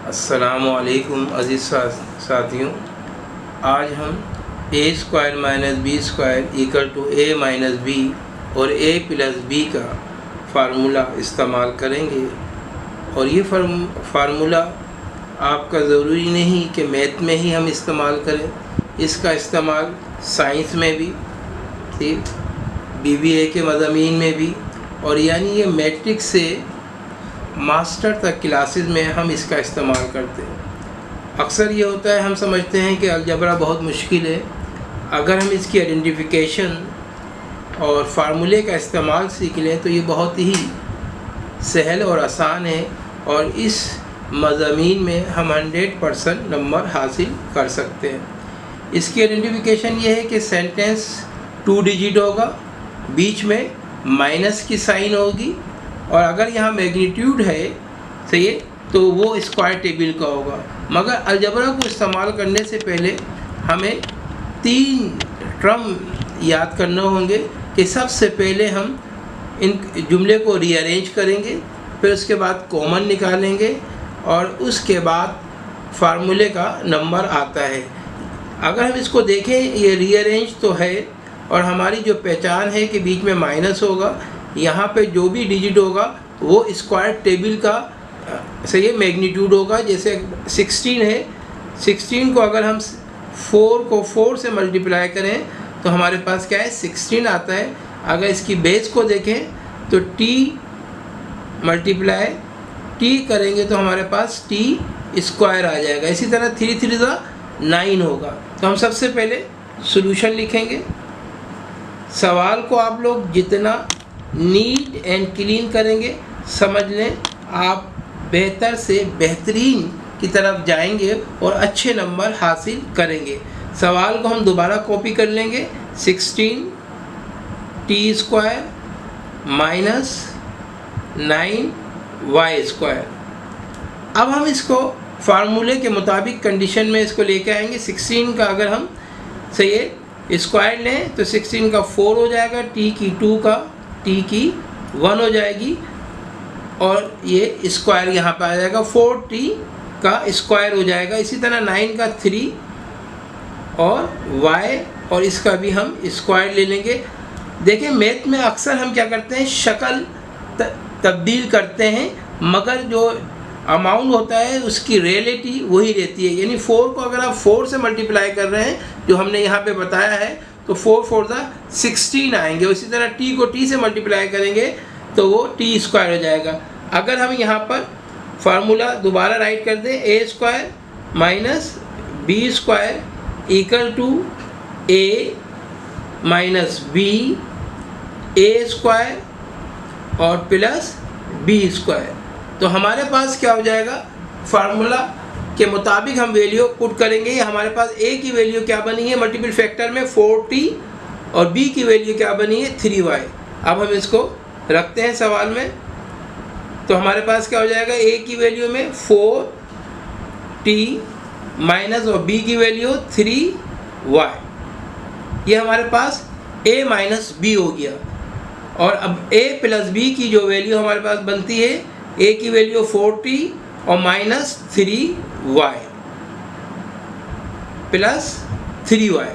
अस्सलामुअलैकुम अज़ीज़ साथियों, आज हम A square minus B square equal to A minus B और ए प्लस बी का फार्मूला इस्तेमाल करेंगे। और ये फार्मूला आपका ज़रूरी नहीं कि मैथ में ही हम इस्तेमाल करें, इसका इस्तेमाल साइंस में भी, ठीक, BBA के मज़ामीन में भी, और यानी ये मैट्रिक्स से मास्टर तक क्लासेस में हम इसका इस्तेमाल करते हैं। अक्सर ये होता है, हम समझते हैं कि अलजबरा बहुत मुश्किल है। अगर हम इसकी आइडेंटिफिकेशन और फार्मूले का इस्तेमाल सीख लें तो ये बहुत ही सहल और आसान है, और इस मज़ामीन में हम 100% नंबर हासिल कर सकते हैं। इसकी आइडेंटिफिकेशन ये है कि सेंटेंस 2 डिजिट होगा, बीच में माइनस की साइन होगी, और अगर यहाँ मैग्नीट्यूड है, सही है, तो वो स्क्वायर टेबल का होगा। मगर अलजबरा को इस्तेमाल करने से पहले हमें 3 टर्म याद करने होंगे कि सबसे पहले हम इन जुमले को रीअरेंज करेंगे, फिर उसके बाद कॉमन निकालेंगे, और उसके बाद फार्मूले का नंबर आता है। अगर हम इसको देखें, ये रीअरेंज तो है, और हमारी जो पहचान है कि बीच में माइनस होगा, यहाँ पे जो भी डिजिट होगा वो स्क्वायर टेबल का सही मैग्नीट्यूड होगा। जैसे 16 है, 16 को अगर हम 4 को 4 से मल्टीप्लाई करें तो हमारे पास क्या है, 16 आता है। अगर इसकी बेस को देखें तो t मल्टीप्लाई t करेंगे तो हमारे पास t स्क्वायर आ जाएगा। इसी तरह 3 3 9 होगा। तो हम सबसे पहले सॉल्यूशन लिखेंगे। सवाल को आप लोग जितना नीट एंड क्लीन करेंगे, समझ लें आप बेहतर से बेहतरीन की तरफ जाएंगे और अच्छे नंबर हासिल करेंगे। सवाल को हम दोबारा कॉपी कर लेंगे। 16 t square minus 9 y square. अब हम इसको फार्मूले के मुताबिक कंडीशन में इसको लेके आएंगे। 16 का अगर हम सही है स्क्वायर लें तो 16 का 4 हो जाएगा, t की 2 का t की 1 हो जाएगी, और ये स्क्वायर यहाँ पर आ जाएगा, 4t का स्क्वायर हो जाएगा। इसी तरह 9 का 3 और y, और इसका भी हम स्क्वायर ले लेंगे। देखिए मैथ में अक्सर हम क्या करते हैं, शक्ल तब्दील करते हैं, मगर जो अमाउंट होता है उसकी रियलिटी वही रहती है। यानी 4 को अगर आप 4 से मल्टीप्लाई कर रहे हैं, जो हमने यहाँ पे बताया है, तो 4 4 16 आएंगे। उसी तरह t को t से मल्टीप्लाई करेंगे तो वो t स्क्वायर हो जाएगा। अगर हम यहाँ पर फार्मूला दोबारा राइट कर दें, a square minus b square equal to a minus b, a square और प्लस b स्क्वायर, तो हमारे पास क्या हो जाएगा, फार्मूला के मुताबिक हम वैल्यू पुट करेंगे। हमारे पास a की वैल्यू क्या बनी है मल्टीपल फैक्टर में 4t, और b की वैल्यू क्या बनी है 3y। अब हम इसको रखते हैं सवाल में, तो हमारे पास क्या हो जाएगा, a की वैल्यू में 4t माइनस और b की वैल्यू 3y। ये हमारे पास a माइनस b हो गया। और अब a प्लस b की जो वैल्यू हमारे पास बनती है, a की वैल्यू 4t और माइनस 3y प्लस 3y।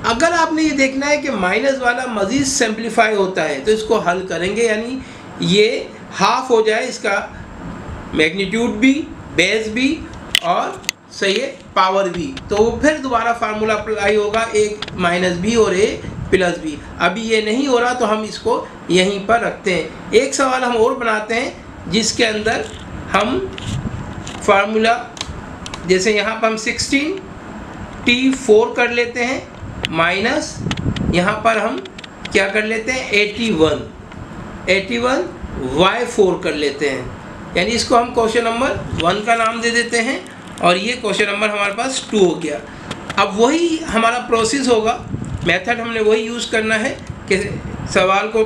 अगर आपने ये देखना है कि माइनस वाला मज़ीद सिंप्लीफाई होता है तो इसको हल करेंगे, यानी ये हाफ हो जाए, इसका मैग्नीट्यूड भी, बेस भी, और सही है पावर भी, तो फिर दोबारा फार्मूला अप्लाई होगा, a माइनस बी और a प्लस बी। अभी ये नहीं हो रहा तो हम इसको यहीं पर रखते हैं। एक सवाल हम और बनाते हैं जिसके अंदर हम फार्मूला, जैसे यहाँ पर हम 16 t4 कर लेते हैं, माइनस यहाँ पर हम क्या कर लेते हैं 81 y4 कर लेते हैं। यानी इसको हम क्वेश्चन नंबर 1 का नाम दे देते हैं, और ये क्वेश्चन नंबर हमारे पास 2 हो गया। अब वही हमारा प्रोसेस होगा, मेथड हमने वही यूज़ करना है कि सवाल को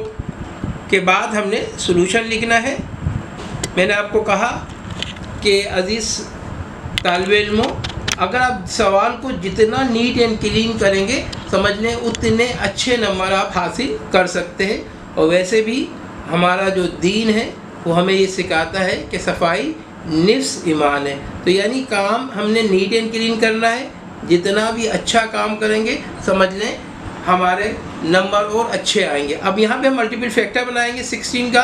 के बाद हमने सॉल्यूशन लिखना है। मैंने आपको कहा कि अज़ीज़ तालिब इल्मों, अगर आप सवाल को जितना नीट एंड क्लीन करेंगे, समझ लें उतने अच्छे नंबर आप हासिल कर सकते हैं। और वैसे भी हमारा जो दीन है वो हमें ये सिखाता है कि सफाई निफ्स ईमान है। तो यानी काम हमने नीट एंड क्लीन करना है। जितना भी अच्छा काम करेंगे समझ लें हमारे नंबर और अच्छे आएंगे। अब यहाँ पे हम मल्टीपल फैक्टर बनाएंगे 16 का,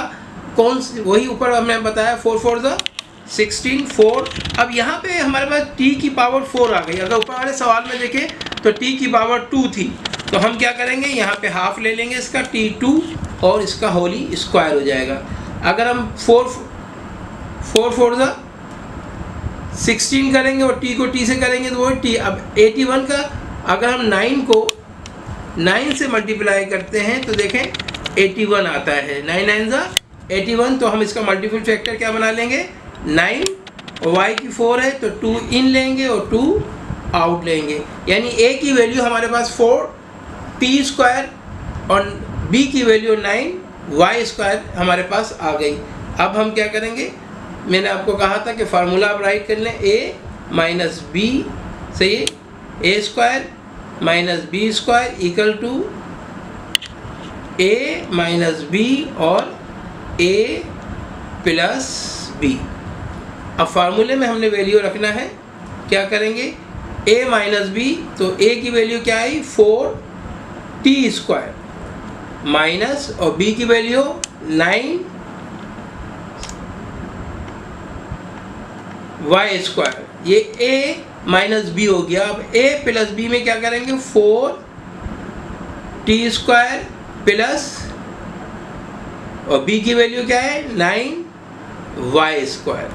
कौन वही ऊपर हमने बताया 4 4 ज़ा 16 4। अब यहाँ पे हमारे पास t की पावर 4 आ गई। अगर ऊपर वाले सवाल में देखें तो t की पावर 2 थी, तो हम क्या करेंगे यहाँ पे हाफ ले लेंगे इसका t2 और इसका होली स्क्वायर हो जाएगा। अगर हम 4 4 ज़ा 16 करेंगे और t को t से करेंगे तो वो t। अब 81 का अगर हम 9 को 9 से मल्टीप्लाई करते हैं तो देखें 81 आता है। 9 9 ज़ा 81। तो हम इसका मल्टीपल फैक्टर क्या बना लेंगे 9 और y की 4 है तो 2 इन लेंगे और 2 आउट लेंगे। यानी a की वैल्यू हमारे पास 4 t स्क्वायर और b की वैल्यू 9 y स्क्वायर हमारे पास आ गई। अब हम क्या करेंगे, मैंने आपको कहा था कि फार्मूला आप राइट कर लें a माइनस बी, सही है, a square minus B square equal to a minus B और a प्लस बी। अब फार्मूले में हमने वैल्यू रखना है, क्या करेंगे a माइनस बी, तो a की वैल्यू क्या आई 4 t स्क्वायर माइनस और b की वैल्यू 9 y स्क्वायर। ये a माइनस बी हो गया। अब a प्लस बी में क्या करेंगे 4 t स्क्वायर प्लस और b की वैल्यू क्या है 9 y स्क्वायर।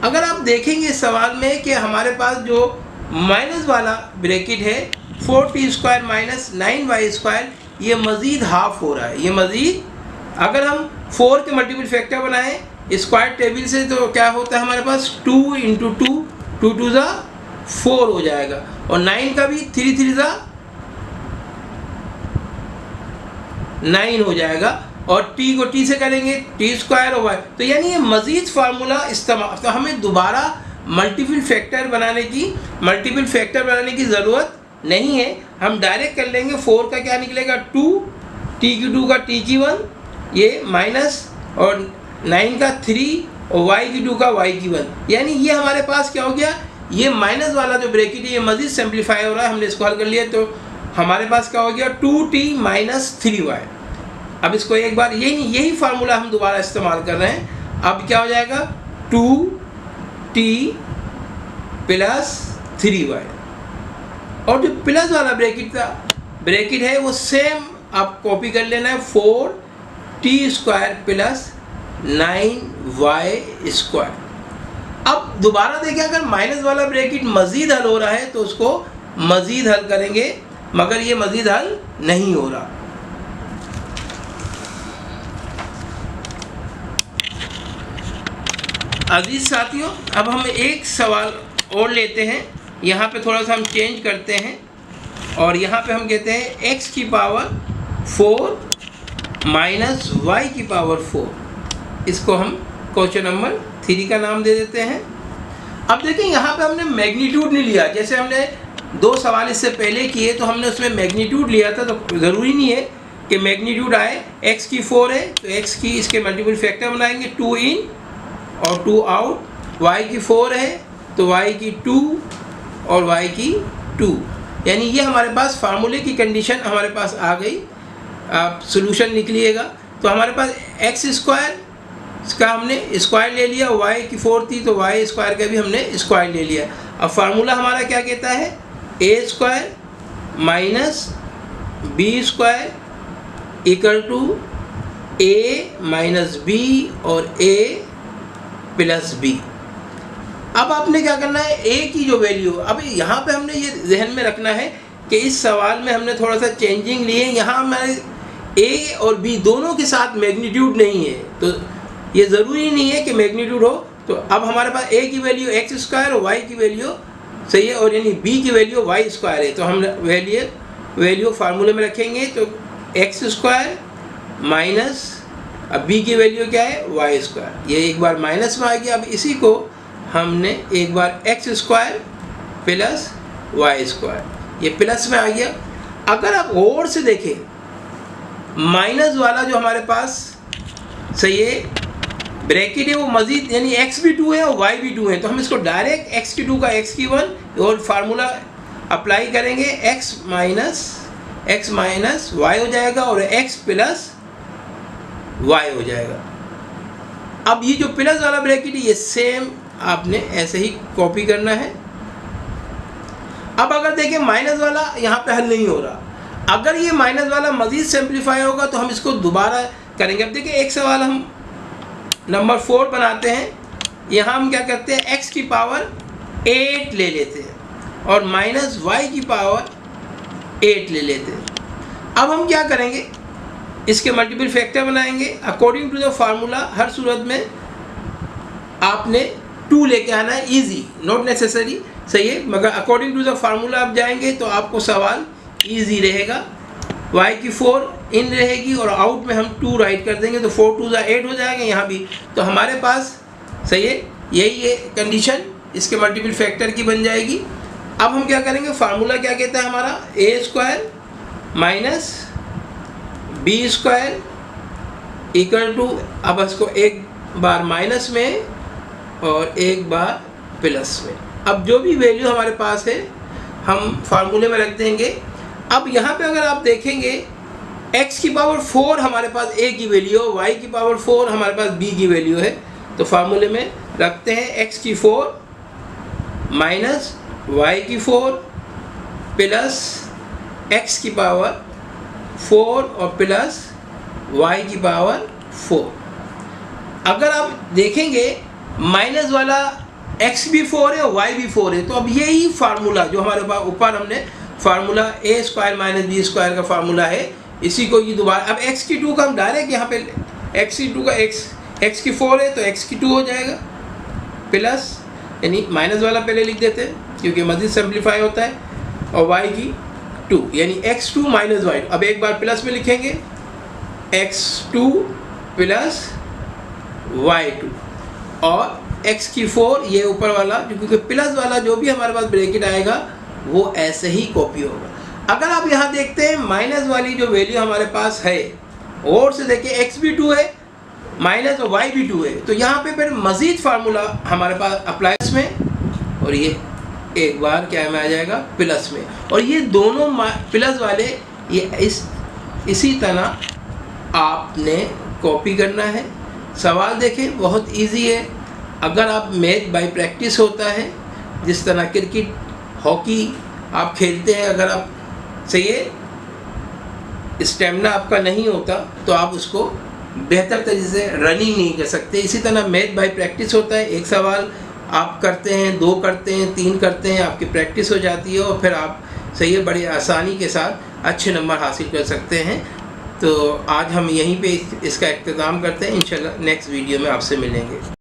अगर आप देखेंगे इस सवाल में कि हमारे पास जो माइनस वाला ब्रैकेट है 4t square minus 9y square, ये मज़ीद हाफ हो रहा है। ये मज़ीद अगर हम 4 के मल्टीपल फैक्टर बनाएं स्क्वायर टेबल से तो क्या होता है हमारे पास 2 इंटू 2 2 2 ज़ा 4 हो जाएगा और 9 का भी 3 3 ज़ा 9 हो जाएगा और t को t से करेंगे t स्क्वायर और y। तो यानी ये मज़ीद फार्मूला इस्तेमाल, तो हमें दोबारा मल्टीपल फैक्टर बनाने की ज़रूरत नहीं है। हम डायरेक्ट कर लेंगे। 4 का क्या निकलेगा 2, t की 2 का t की 1, ये माइनस और 9 का 3 और y की 2 का y की 1। यानी ये हमारे पास क्या हो गया, ये माइनस वाला जो ब्रैकेट है ये मज़ीद सिंप्लीफाई हो रहा है। हमने इसको हल कर लिया तो हमारे पास क्या हो गया 2t माइनस 3y। अब इसको एक बार यही फार्मूला हम दोबारा इस्तेमाल कर रहे हैं। अब क्या हो जाएगा 2t प्लस 3y और जो प्लस वाला ब्रैकेट है वो सेम आप कॉपी कर लेना है 4t square plus 9y square. अब दोबारा देखिए अगर माइनस वाला ब्रैकेट मज़ीद हल हो रहा है तो उसको मज़ीद हल करेंगे, मगर ये मज़ीद हल नहीं हो रहा। अजीज साथियों, अब हम एक सवाल और लेते हैं। यहाँ पे थोड़ा सा हम चेंज करते हैं और यहाँ पे हम कहते हैं x की पावर 4 माइनस y की पावर 4। इसको हम क्वेश्चन नंबर 3 का नाम दे देते हैं। अब देखें यहाँ पे हमने मैग्नीट्यूड नहीं लिया। जैसे हमने 2 सवाल इससे पहले किए तो हमने उसमें मैग्नीट्यूड लिया था, तो ज़रूरी नहीं है कि मैग्नीट्यूड आए। x की 4 है तो x की इसके मल्टीपल फैक्टर बनाएंगे 2 इन और 2 आउट। y की 4 है तो y की 2 और y की 2। यानी ये हमारे पास फार्मूले की कंडीशन हमारे पास आ गई। आप सोल्यूशन निकलिएगा तो हमारे पास x स्क्वायर का हमने स्क्वायर ले लिया, y की 4 थी तो y स्क्वायर का भी हमने स्क्वायर ले लिया। अब फार्मूला हमारा क्या कहता है a square minus b square equal to a minus b और a प्लस बी। अब आपने क्या करना है a की जो वैल्यू, अब यहाँ पे हमने ये जहन में रखना है कि इस सवाल में हमने थोड़ा सा चेंजिंग लिए। यहाँ हमारे a और b दोनों के साथ मैग्नीट्यूड नहीं है, तो ये ज़रूरी नहीं है कि मैग्नीट्यूड हो। तो अब हमारे पास a की वैल्यू x स्क्वायर और y की वैल्यू सही है और यानी b की वैल्यू y स्क्वायर है। तो हम वैल्यू फार्मूले में रखेंगे तो x स्क्वायर माइनस अब b की वैल्यू क्या है y स्क्वायर। ये एक बार माइनस में आ गया। अब इसी को हमने एक बार x square plus y square, ये प्लस में आ गया। अगर आप गौर से देखें माइनस वाला जो हमारे पास सही है ब्रैकेट है वो मजीद यानी x भी 2 है और y भी 2 है, तो हम इसको डायरेक्ट x की 2 का x की 1 और फार्मूला अप्लाई करेंगे, x माइनस y हो जाएगा और x प्लस y हो जाएगा। अब ये जो प्लस वाला ब्रैकेट है ये सेम आपने ऐसे ही कॉपी करना है। अब अगर देखें माइनस वाला यहाँ पे हल नहीं हो रहा, अगर ये माइनस वाला मज़ीद सिंप्लीफाई होगा तो हम इसको दोबारा करेंगे। अब देखिए एक सवाल हम नंबर 4 बनाते हैं, यहाँ हम क्या करते हैं x की पावर 8 ले लेते हैं और माइनस y की पावर 8 ले लेते हैं। अब हम क्या करेंगे, इसके मल्टीपल फैक्टर बनाएंगे। अकॉर्डिंग टू द फार्मूला हर सूरत में आपने 2 लेके आना है, इजी नॉट नेसेसरी, सही है, मगर अकॉर्डिंग टू द फार्मूला आप जाएंगे तो आपको सवाल इजी रहेगा। y की 4 इन रहेगी और आउट में हम 2 राइट कर देंगे तो 4 2 8 हो जाएगा यहाँ भी। तो हमारे पास सही है यही है कंडीशन, इसके मल्टीपल फैक्टर की बन जाएगी। अब हम क्या करेंगे, फार्मूला क्या कहता है हमारा, a square minus b square equal to, अब इसको एक बार माइनस में और एक बार प्लस में। अब जो भी वैल्यू हमारे पास है हम फार्मूले में रख देंगे। अब यहाँ पे अगर आप देखेंगे x की पावर 4 हमारे पास a की वैल्यू है, y की पावर 4 हमारे पास b की वैल्यू है, तो फार्मूले में रखते हैं x की 4 माइनस y की 4 प्लस x की पावर 4 और प्लस y की पावर 4। अगर आप देखेंगे माइनस वाला x भी 4 है और y भी 4 है, तो अब यही फार्मूला जो हमारे पास ऊपर हमने formula a square minus B square का फार्मूला है, इसी को ये दोबारा, अब x की 2 का हम डायरेक्ट यहाँ पे x की 2 का x की 4 है तो x की 2 हो जाएगा प्लस, यानी माइनस वाला पहले लिख देते हैं क्योंकि मज़ीद सिंप्लीफाई होता है, और y की 2 यानी x2 माइनस y। अब एक बार प्लस में लिखेंगे x2 प्लस y2 और x की 4 ये ऊपर वाला, क्योंकि प्लस वाला जो भी हमारे पास ब्रैकेट आएगा वो ऐसे ही कॉपी होगा। अगर आप यहाँ देखते हैं माइनस वाली जो वैल्यू हमारे पास है और से देखिए x भी 2 है माइनस और y भी 2 है, तो यहाँ पे फिर मज़ीद फार्मूला हमारे पास अप्लाई में और ये एक बार क्या में आ जाएगा प्लस में, और ये दोनों प्लस वाले ये इसी तरह आपने कॉपी करना है। सवाल देखें बहुत इजी है, अगर आप मैथ बाय प्रैक्टिस होता है, जिस तरह क्रिकेट हॉकी आप खेलते हैं, अगर आप सही है स्टेमिना आपका नहीं होता तो आप उसको बेहतर तरीके से रनिंग नहीं कर सकते। इसी तरह मैथ बाय प्रैक्टिस होता है, एक सवाल आप करते हैं, 2 करते हैं, 3 करते हैं, आपकी प्रैक्टिस हो जाती है और फिर आप सही है बड़ी आसानी के साथ अच्छे नंबर हासिल कर सकते हैं। तो आज हम यहीं पे इसका इख्तिताम करते हैं, इंशाल्लाह नेक्स्ट वीडियो में आपसे मिलेंगे।